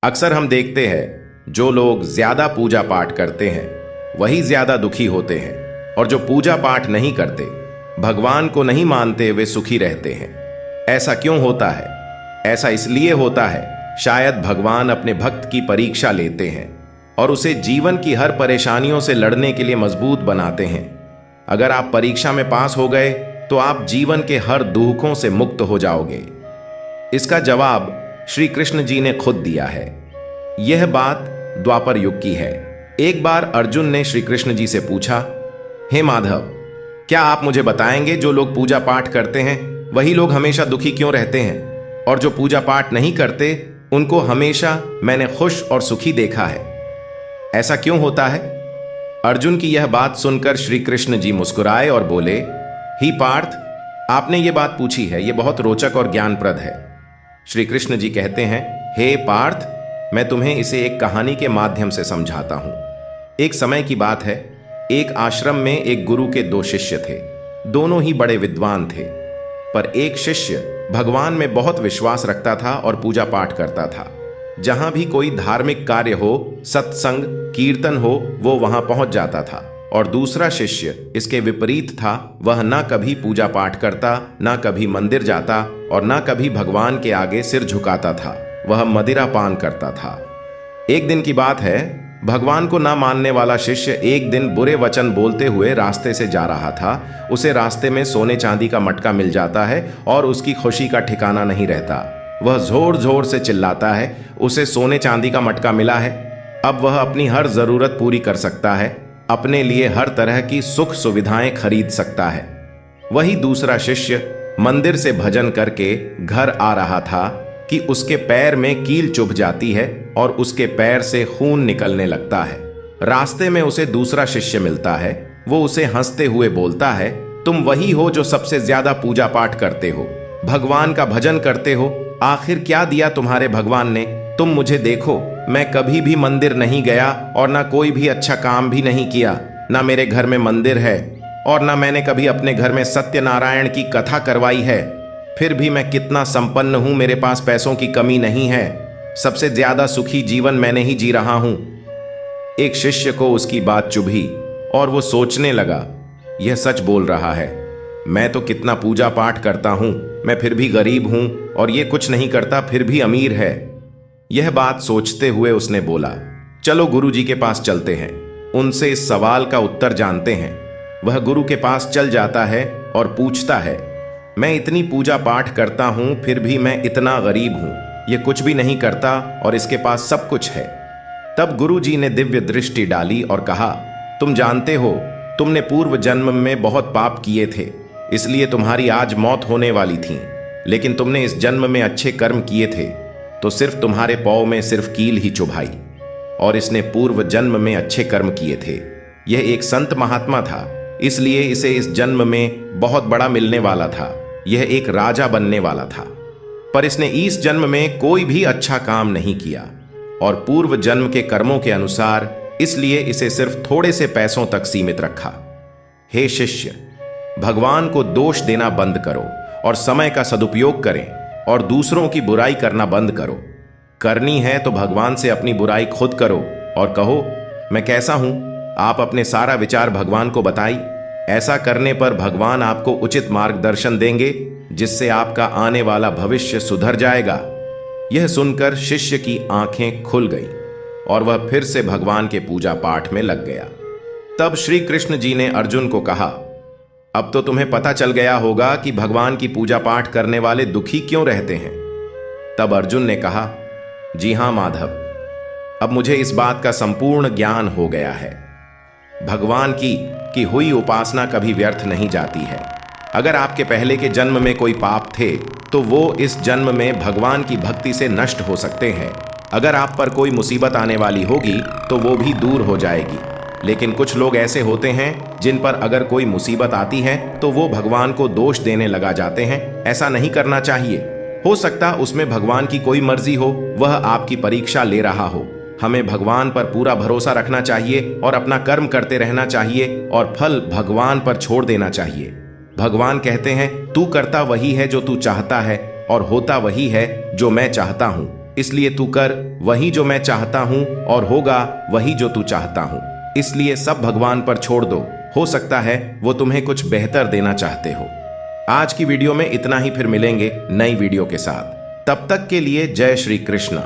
अक्सर हम देखते हैं जो लोग ज्यादा पूजा पाठ करते हैं वही ज्यादा दुखी होते हैं, और जो पूजा पाठ नहीं करते, भगवान को नहीं मानते, वे सुखी रहते हैं। ऐसा क्यों होता है? ऐसा इसलिए होता है शायद भगवान अपने भक्त की परीक्षा लेते हैं और उसे जीवन की हर परेशानियों से लड़ने के लिए मजबूत बनाते हैं। अगर आप परीक्षा में पास हो गए तो आप जीवन के हर दुखों से मुक्त हो जाओगे। इसका जवाब श्री कृष्ण जी ने खुद दिया है। यह बात द्वापर युग की है। एक बार अर्जुन ने श्री कृष्ण जी से पूछा, हे माधव, क्या आप मुझे बताएंगे जो लोग पूजा पाठ करते हैं वही लोग हमेशा दुखी क्यों रहते हैं, और जो पूजा पाठ नहीं करते उनको हमेशा मैंने खुश और सुखी देखा है। ऐसा क्यों होता है? अर्जुन की यह बात सुनकर श्री कृष्ण जी मुस्कुराए और बोले, ही पार्थ, आपने ये बात पूछी है, ये बहुत रोचक और ज्ञानप्रद है। श्री कृष्ण जी कहते हैं, हे पार्थ, मैं तुम्हें इसे एक कहानी के माध्यम से समझाता हूं। एक समय की बात है, एक आश्रम में एक गुरु के दो शिष्य थे। दोनों ही बड़े विद्वान थे, पर एक शिष्य भगवान में बहुत विश्वास रखता था और पूजा पाठ करता था। जहां भी कोई धार्मिक कार्य हो, सत्संग कीर्तन हो, वो वहां पहुंच जाता था। और दूसरा शिष्य इसके विपरीत था। वह ना कभी पूजा पाठ करता, ना कभी मंदिर जाता और ना कभी भगवान के आगे सिर झुकाता था। वह मदिरा पान करता था। एक दिन की बात है, भगवान को ना मानने वाला शिष्य एक दिन बुरे वचन बोलते हुए रास्ते से जा रहा था। उसे रास्ते में सोने चांदी का मटका मिल जाता है और उसकी खुशी का ठिकाना नहीं रहता। वह जोर जोर से चिल्लाता है, उसे सोने चांदी का मटका मिला है, अब वह अपनी हर जरूरत पूरी कर सकता है, अपने लिए हर तरह की सुख सुविधाएं खरीद सकता है। वही दूसरा शिष्य मंदिर से भजन करके घर आ रहा था कि उसके पैर में कील चुभ जाती है और उसके पैर से खून निकलने लगता है। रास्ते में उसे दूसरा शिष्य मिलता है। वो उसे हंसते हुए बोलता है, तुम वही हो जो सबसे ज्यादा पूजा पाठ करते हो, भगवान का भजन करते हो। आखिर क्या दिया तुम्हारे भगवान ने? तुम मुझे देखो, मैं कभी भी मंदिर नहीं गया और ना कोई भी अच्छा काम भी नहीं किया। ना मेरे घर में मंदिर है और ना मैंने कभी अपने घर में सत्यनारायण की कथा करवाई है। फिर भी मैं कितना संपन्न हूं, मेरे पास पैसों की कमी नहीं है। सबसे ज्यादा सुखी जीवन मैंने ही जी रहा हूं। एक शिष्य को उसकी बात चुभी और वो सोचने लगा, यह सच बोल रहा है। मैं तो कितना पूजा पाठ करता हूं, मैं फिर भी गरीब हूं, और ये कुछ नहीं करता फिर भी अमीर है। यह बात सोचते हुए उसने बोला, चलो गुरु जी के पास चलते हैं, उनसे इस सवाल का उत्तर जानते हैं। वह गुरु के पास चल जाता है और पूछता है, मैं इतनी पूजा पाठ करता हूं फिर भी मैं इतना गरीब हूं, ये कुछ भी नहीं करता और इसके पास सब कुछ है। तब गुरु जी ने दिव्य दृष्टि डाली और कहा, तुम जानते हो, तुमने पूर्व जन्म में बहुत पाप किए थे, इसलिए तुम्हारी आज मौत होने वाली थी। लेकिन तुमने इस जन्म में अच्छे कर्म किए थे तो सिर्फ तुम्हारे पांव में सिर्फ कील ही चुभाई, और इसने पूर्व जन्म में अच्छे कर्म किए थे। यह एक संत महात्मा था, इसलिए इसे इस जन्म में बहुत बड़ा मिलने वाला था। यह एक राजा बनने वाला था, पर इसने इस जन्म में कोई भी अच्छा काम नहीं किया और पूर्व जन्म के कर्मों के अनुसार इसलिए इसे सिर्फ थोड़े से पैसों तक सीमित रखा। हे शिष्य, भगवान को दोष देना बंद करो और समय का सदुपयोग करें, और दूसरों की बुराई करना बंद करो। करनी है तो भगवान से अपनी बुराई खुद करो और कहो, मैं कैसा हूं? आप अपने सारा विचार भगवान को बताइए। ऐसा करने पर भगवान आपको उचित मार्गदर्शन देंगे, जिससे आपका आने वाला भविष्य सुधर जाएगा। यह सुनकर शिष्य की आंखें खुल गईं और वह फिर से भगवान के पूजा पाठ में लग गया। तब श्री कृष्ण जी ने अर्जुन को कहा, अब तो तुम्हें पता चल गया होगा कि भगवान की पूजा पाठ करने वाले दुखी क्यों रहते हैं। तब अर्जुन ने कहा, जी हां माधव, अब मुझे इस बात का संपूर्ण ज्ञान हो गया है। भगवान की हुई उपासना कभी व्यर्थ नहीं जाती है। अगर आपके पहले के जन्म में कोई पाप थे तो वो इस जन्म में भगवान की भक्ति से नष्ट हो सकते हैं। अगर आप पर कोई मुसीबत आने वाली होगी तो वो भी दूर हो जाएगी। लेकिन कुछ लोग ऐसे होते हैं जिन पर अगर कोई मुसीबत आती है तो वो भगवान को दोष देने लगा जाते हैं। ऐसा नहीं करना चाहिए। हो सकता उसमें भगवान की कोई मर्जी हो, वह आपकी परीक्षा ले रहा हो। हमें भगवान पर पूरा भरोसा रखना चाहिए और अपना कर्म करते रहना चाहिए और फल भगवान पर छोड़ देना चाहिए। भगवान कहते हैं, तू करता वही है जो तू चाहता है और होता वही है जो मैं चाहता हूं। इसलिए तू कर वही जो मैं चाहता हूं और होगा वही जो तू चाहता हूं। इसलिए सब भगवान पर छोड़ दो, हो सकता है वो तुम्हें कुछ बेहतर देना चाहते हो। आज की वीडियो में इतना ही, फिर मिलेंगे नई वीडियो के साथ। तब तक के लिए जय श्री कृष्ण।